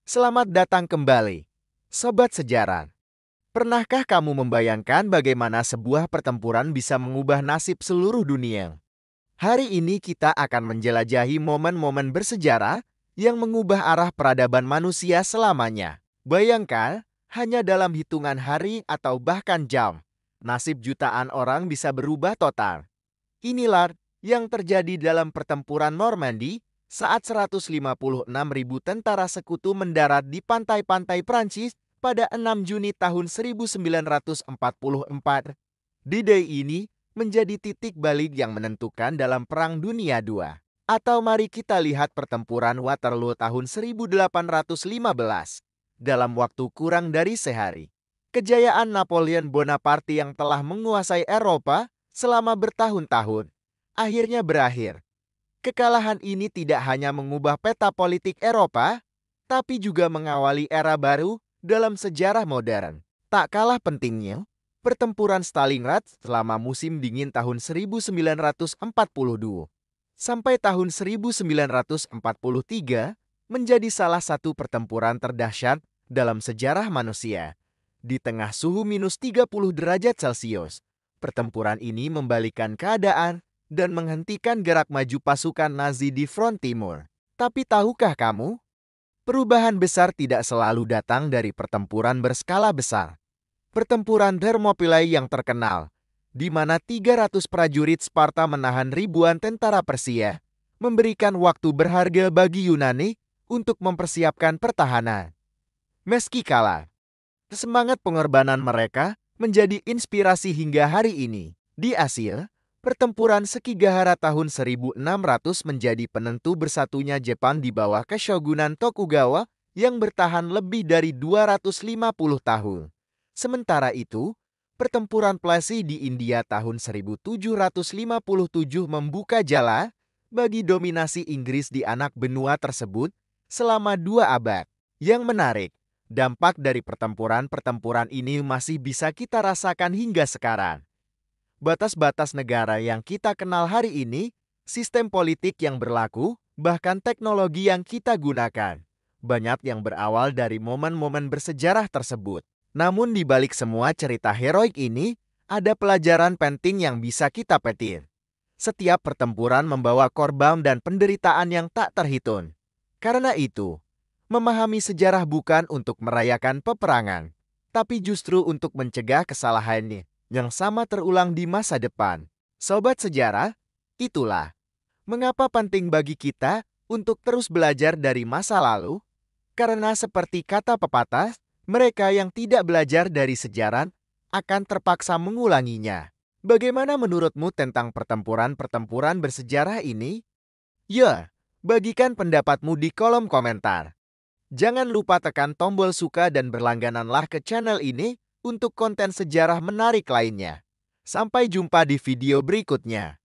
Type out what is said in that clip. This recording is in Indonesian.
Selamat datang kembali, Sobat Sejarah. Pernahkah kamu membayangkan bagaimana sebuah pertempuran bisa mengubah nasib seluruh dunia? Hari ini kita akan menjelajahi momen-momen bersejarah yang mengubah arah peradaban manusia selamanya. Bayangkan, hanya dalam hitungan hari atau bahkan jam, nasib jutaan orang bisa berubah total. Inilah yang terjadi dalam pertempuran Normandy saat 156.000 tentara sekutu mendarat di pantai-pantai Prancis pada 6 Juni tahun 1944. D-Day ini menjadi titik balik yang menentukan dalam Perang Dunia II. Atau mari kita lihat pertempuran Waterloo tahun 1815. Dalam waktu kurang dari sehari, kejayaan Napoleon Bonaparte yang telah menguasai Eropa selama bertahun-tahun akhirnya berakhir. Kekalahan ini tidak hanya mengubah peta politik Eropa, tapi juga mengawali era baru dalam sejarah modern. Tak kalah pentingnya, pertempuran Stalingrad selama musim dingin tahun 1942 sampai tahun 1943 menjadi salah satu pertempuran terdahsyat dalam sejarah manusia. Di tengah suhu minus 30 derajat Celcius, pertempuran ini membalikkan keadaan dan menghentikan gerak maju pasukan Nazi di front timur. Tapi tahukah kamu, perubahan besar tidak selalu datang dari pertempuran berskala besar. Pertempuran Thermopylae yang terkenal, di mana 300 prajurit Sparta menahan ribuan tentara Persia, memberikan waktu berharga bagi Yunani untuk mempersiapkan pertahanan. Meski kalah, semangat pengorbanan mereka menjadi inspirasi hingga hari ini. Di Asia, pertempuran Sekigahara tahun 1600 menjadi penentu bersatunya Jepang di bawah Keshogunan Tokugawa yang bertahan lebih dari 250 tahun. Sementara itu, pertempuran Plassey di India tahun 1757 membuka jalan bagi dominasi Inggris di anak benua tersebut selama 2 abad. Yang menarik, dampak dari pertempuran-pertempuran ini masih bisa kita rasakan hingga sekarang. Batas-batas negara yang kita kenal hari ini, sistem politik yang berlaku, bahkan teknologi yang kita gunakan, banyak yang berawal dari momen-momen bersejarah tersebut. Namun di balik semua cerita heroik ini, ada pelajaran penting yang bisa kita petik. Setiap pertempuran membawa korban dan penderitaan yang tak terhitung. Karena itu, memahami sejarah bukan untuk merayakan peperangan, tapi justru untuk mencegah kesalahannya yang sama terulang di masa depan. Sobat sejarah, itulah mengapa penting bagi kita untuk terus belajar dari masa lalu, karena seperti kata pepatah, mereka yang tidak belajar dari sejarah akan terpaksa mengulanginya. Bagaimana menurutmu tentang pertempuran-pertempuran bersejarah ini? Ya, bagikan pendapatmu di kolom komentar. Jangan lupa tekan tombol suka dan berlanggananlah ke channel ini untuk konten sejarah menarik lainnya. Sampai jumpa di video berikutnya.